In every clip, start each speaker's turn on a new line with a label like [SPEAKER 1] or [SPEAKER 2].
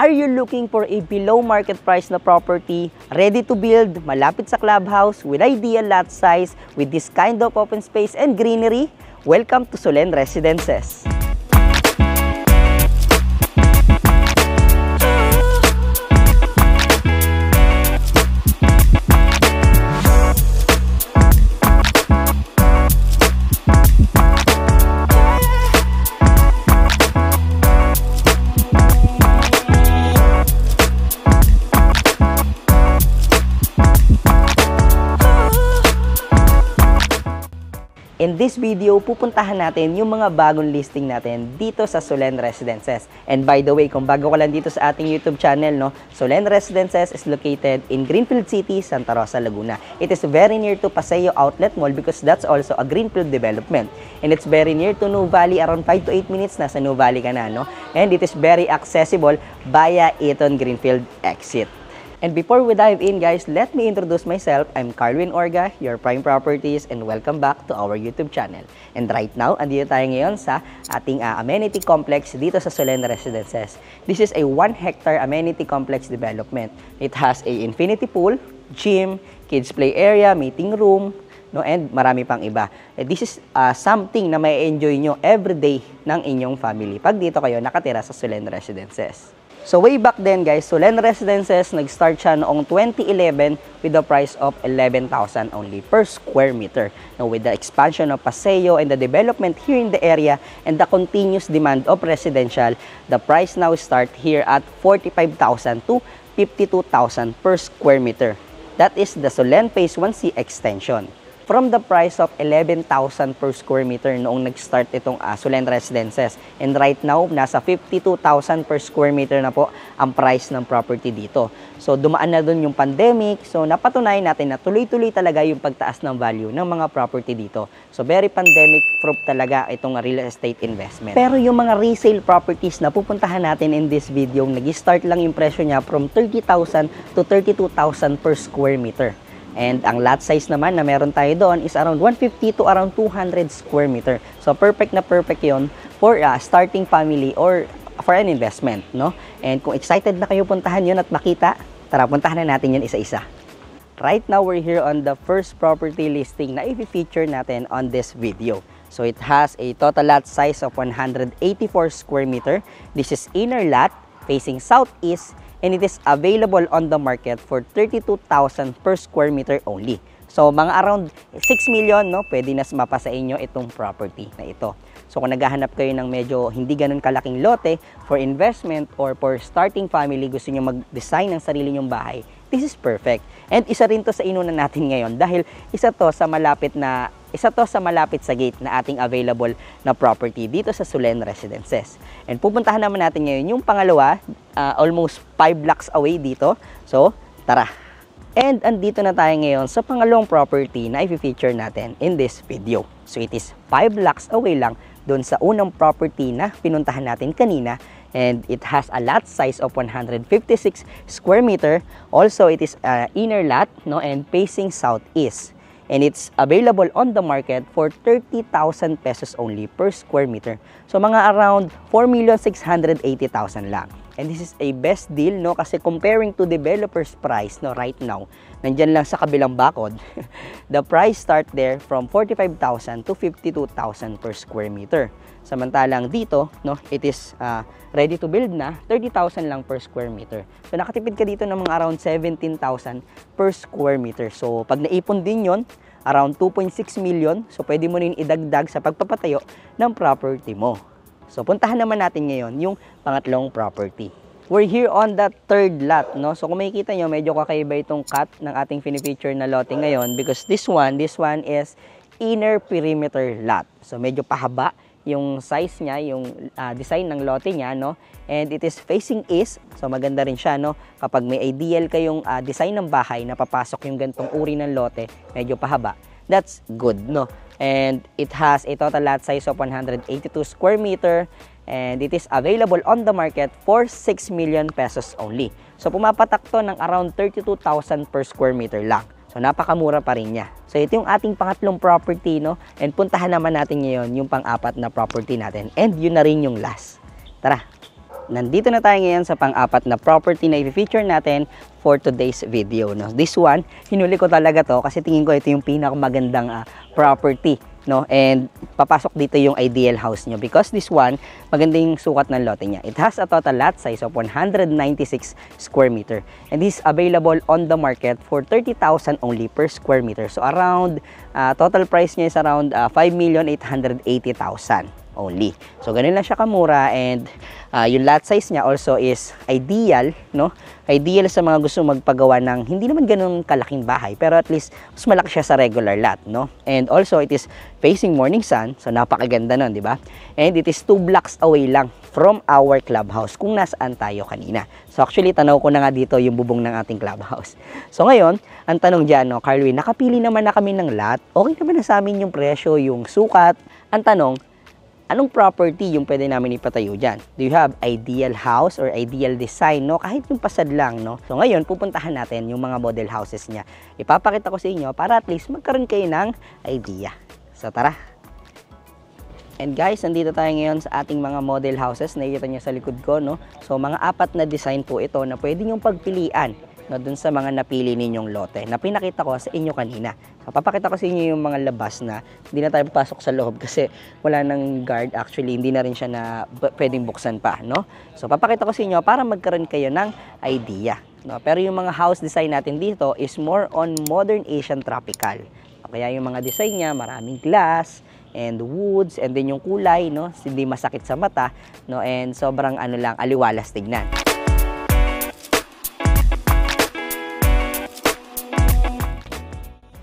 [SPEAKER 1] Are you looking for a below market price na property, ready to build, malapit sa clubhouse, with ideal lot size, with this kind of open space and greenery? Welcome to Solen Residences. In this video, pupuntahan natin yung mga bagong listing natin dito sa Solen Residences. And by the way, kung bago ka lang dito sa ating YouTube channel, no, Solen Residences is located in Greenfield City, Santa Rosa, Laguna. It is very near to Paseo Outlet Mall because that's also a Greenfield development. And it's very near to New Valley, around 5 to 8 minutes nasa New Valley ka na, no? And it is very accessible via Eton Greenfield exit. And before we dive in, guys, let me introduce myself. I'm Carwin Orga, your Prime Properties, and welcome back to our YouTube channel. And right now, andito tayo ngayon sa ating amenity complex dito sa Solen Residences. This is a 1 hectare amenity complex development. It has a infinity pool, gym, kids play area, meeting room, no, and marami pang iba. This is something na may enjoy nyo everyday ng inyong family pag dito kayo nakatira sa Solen Residences. So way back then, guys, Solen Residences nag-start siya noong 2011 with the price of 11,000 only per square meter. Now with the expansion of Paseo and the development here in the area and the continuous demand of residential, the price now start here at 45,000 to 52,000 per square meter. That is the Solen Phase 1C extension. From the price of 11,000 per square meter noong nag-start itong Solen Residences. And right now, nasa 52,000 per square meter na po ang price ng property dito. So, dumaan na dun yung pandemic. So, napatunayan natin na tuloy-tuloy talaga yung pagtaas ng value ng mga property dito. So, very pandemic-proof talaga itong real estate investment. Pero yung mga resale properties na pupuntahan natin in this video, nag-start lang yung presyo niya from 30,000 to 32,000 per square meter. And ang lot size naman na meron tayo doon is around 150 to around 200 square meter. So perfect na perfect yon for starting family or for an investment, no? And kung excited na kayo puntahan yun at makita, tara puntahan na natin yun isa-isa. Right now we're here on the first property listing na i-feature natin on this video. So it has a total lot size of 184 square meter. This is inner lot facing southeast. And it is available on the market for 32,000 per square meter only. So, mga around 6 million, no, pwede na mapa sa inyo itong property na ito. So, kung naghahanap kayo ng medyo hindi ganun kalaking lote for investment or for starting family, gusto nyo mag-design ng sarili nyong bahay, this is perfect. And isa rin to sa inunan natin ngayon dahil isa to sa malapit sa gate na ating available na property dito sa Solen Residences. And pupuntahan naman natin ngayon yung pangalawa, almost 5 blocks away dito. So, tara! And andito na tayo ngayon sa pangalawang property na i-feature natin in this video. So, it is 5 blocks away lang doon sa unang property na pinuntahan natin kanina. And it has a lot size of 156 square meter. Also, it is inner lot, no, and facing southeast. And it's available on the market for 30,000 pesos only per square meter. So, mga around 4,680,000 lang. And this is a best deal, no? Kasi comparing to developer's price, no, right now, nandyan lang sa kabilang bakod, the price start there from 45,000 to 52,000 per square meter. Samantalang dito, no, it is ready to build na, 30,000 lang per square meter. So, nakatipid ka dito ng mga around 17,000 per square meter. So, pag naipon din yon, around 2.6 million. So, pwede mo rin idagdag sa pagpapatayo ng property mo. So, puntahan naman natin ngayon yung pangatlong property. We're here on the third lot, no? So, kung makikita nyo, medyo kakaiba itong cut ng ating fini-feature na lote ngayon because this one is inner perimeter lot. So, medyo pahaba yung size niya, yung design ng lote niya, no? And it is facing east. So, maganda rin siya, no? Kapag may ideal kayong design ng bahay na papasok yung gantong uri ng lote, medyo pahaba. That's good, no? And it has a total lot size of 182 square meter and it is available on the market for 6 million pesos only. So pumapatak to ng around 32,000 per square meter lang. So napakamura pa rin niya. So ito yung ating pangatlong property, no? And puntahan naman natin ngayon yung pang-apat na property natin. And yun na rin yung last. Tara! nandito na tayo ngayon sa pang-apat na property na i-feature natin for today's video, no? This one, hinuli ko talaga to kasi tingin ko ito yung pinakamagandang property, no? And papasok dito yung ideal house nyo because this one, maganda yung sukat ng lote niya. It has a total lot size of 196 square meter. And this is available on the market for 30,000 only per square meter. So around, total price niya is around 5,880,000 only. So ganun lang siya kamura, and yung lot size niya also is ideal, no? Ideal sa mga gusto magpagawa ng hindi naman ganun kalaking bahay, pero at least mas malaki siya sa regular lot, no? And also it is facing morning sun, so napakaganda nun, di ba? And it is 2 blocks away lang from our clubhouse kung nasaan tayo kanina. So actually tanaw ko na nga dito yung bubong ng ating clubhouse. So ngayon, ang tanong diyan, no, Carlwin, nakapili naman na kami ng lot. Okay naman na sa amin yung presyo, yung sukat. Ang tanong, anong property yung pwede namin ipatayo dyan? Do you have ideal house or ideal design, no? Kahit yung pasad lang, no? So ngayon, pupuntahan natin yung mga model houses niya. Ipapakita ko sa inyo para at least magkaroon kayo ng idea. So tara! And guys, nandito tayo ngayon sa ating mga model houses. Nakikita niyo sa likod ko, no? So mga 4 na design po ito na pwede nyong pagpilian, no, dun sa mga napili ninyong lote na pinakita ko sa inyo kanina. So, papakita ko sa inyo yung mga labas na hindi na tayo papasok sa loob kasi wala nang guard. Actually, hindi na rin siya na pwedeng buksan pa, no? So, papakita ko sa inyo para magkaroon kayo ng idea, no? Pero yung mga house design natin dito is more on modern Asian tropical. Kaya yung mga design niya, maraming glass and woods, and then yung kulay, no, hindi masakit sa mata, no, and sobrang ano lang, aliwalas tignan.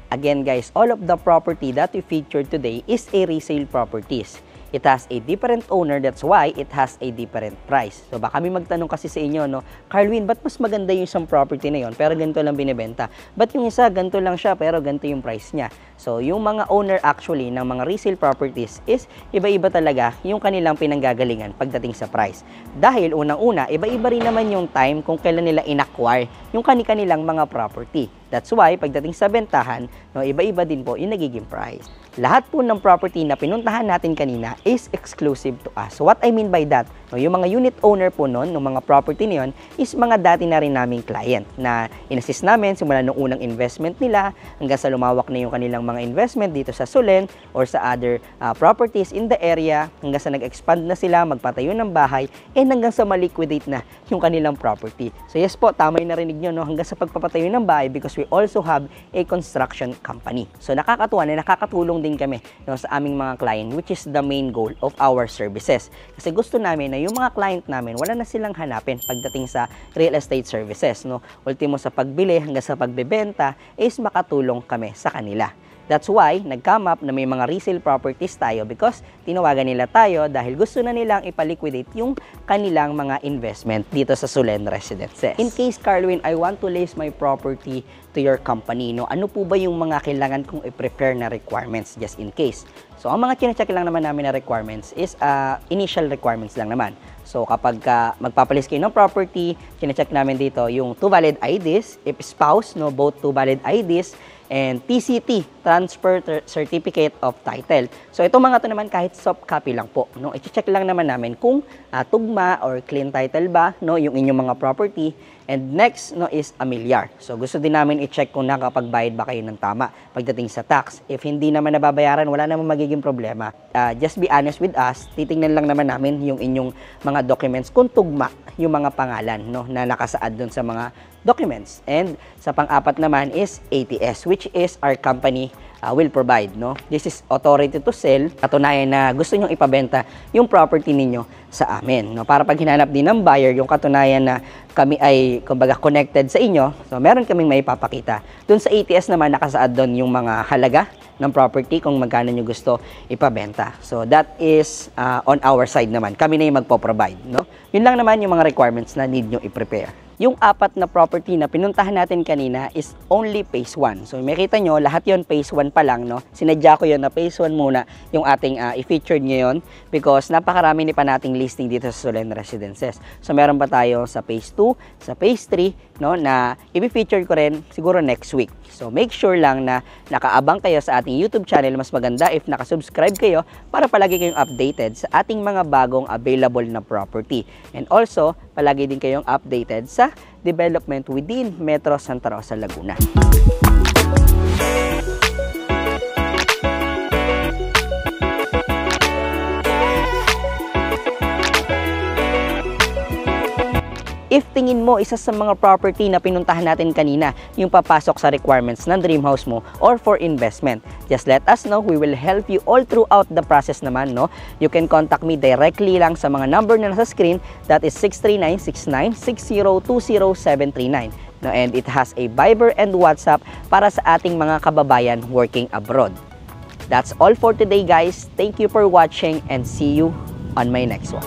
[SPEAKER 1] Again guys, all of the property that we featured today is a resale properties. It has a different owner, that's why it has a different price. So baka may magtanong kasi sa inyo, no, Carlwin, ba't mas maganda yung isang property na yon pero ganito lang binibenta? Ba't yung isa ganito lang siya pero ganito yung price niya? So yung mga owner actually ng mga resale properties is iba-iba talaga yung kanilang pinanggagalingan pagdating sa price. Dahil unang-una, iba-iba rin naman yung time kung kailan nila in-acquire yung kanilang mga property. That's why pagdating sa bentahan, no, iba-iba din po yung nagiging price. Lahat po ng property na pinuntahan natin kanina is exclusive to us. So what I mean by that, no, yung mga unit owner po nun, ng mga property na yun, is mga dati na rin naming client na in-assist namin simula nung unang investment nila hanggang sa lumawak na yung kanilang mga investment dito sa Solen or sa other properties in the area, hanggang sa nag-expand na sila, magpatayo ng bahay, and hanggang sa maliquidate na yung kanilang property. So yes po, tama yung narinig nyo, no, hanggang sa pagpapatayo ng bahay because we also have a construction company. So nakakatuwa na nakakatulong din kami, no, sa aming mga client, which is the main goal of our services. Kasi gusto namin na yung mga client namin, wala na silang hanapin pagdating sa real estate services, no. Ultimo sa pagbili hanggang sa pagbebenta is makatulong kami sa kanila. That's why nag-come up na may mga resale properties tayo because tinawagan nila tayo dahil gusto na nilang ipaliquidate yung kanilang mga investment dito sa Solen Residences. In case, Carlwin, I want to lease my property to your company, no, ano po ba yung mga kailangan kong i-prepare na requirements just in case? So, ang mga kina-check lang naman namin na requirements is initial requirements lang naman. So, kapag magpapalis kayo ng property, kina-check namin dito yung 2 valid IDs, if spouse, no, both 2 valid IDs, and TCT, Transfer Certificate of Title. So, itong mga to naman kahit soft copy lang po, no? I-check lang naman namin kung tugma or clean title ba, no, yung inyong mga property. And next, no, is amilyar. So, gusto din namin i-check kung nakapagbayad ba kayo ng tama pagdating sa tax. If hindi naman nababayaran, wala naman magiging problema. Just be honest with us. Titingnan lang naman namin yung inyong mga documents kung tugma yung mga pangalan, no, na nakasaad dun sa mga documents. And sa pang-apat naman is ATS, which is our company will provide, no. This is authority to sell. Katunayan na gusto nyong ipabenta yung property ninyo sa amin, no. Para pag hinanap din ng buyer, yung katunayan na kami ay kumbaga connected sa inyo, so meron kaming maipapakita. Dun sa ATS naman nakasaad doon yung mga halaga ng property kung magkano nyo gusto ipabenta. So that is on our side naman. Kami na yung magpo-provide, no. Yun lang naman yung mga requirements na need nyo i-prepare. Yung 4 na property na pinuntahan natin kanina is only phase 1. So makita nyo, lahat yon phase 1 pa lang, no? Sinadya ko yun na phase 1 muna yung ating i-featured ngayon because napakarami pa nating listing dito sa Solen Residences. So meron pa tayo sa phase 2, sa phase 3, no, na i-feature ko rin siguro next week. So make sure lang na nakaabang kayo sa ating YouTube channel. Mas maganda if nakasubscribe kayo para palagi kayong updated sa ating mga bagong available na property. And also, palagi din kayong updated sa development within Metro Santa Rosa, Laguna. If tingin mo isa sa mga property na pinuntahan natin kanina yung papasok sa requirements ng dream house mo or for investment, just let us know. We will help you all throughout the process naman, no? You can contact me directly lang sa mga number na nasa screen. That is 639-69-6020-739. No, and it has a Viber and WhatsApp para sa ating mga kababayan working abroad. That's all for today, guys. Thank you for watching and see you on my next one.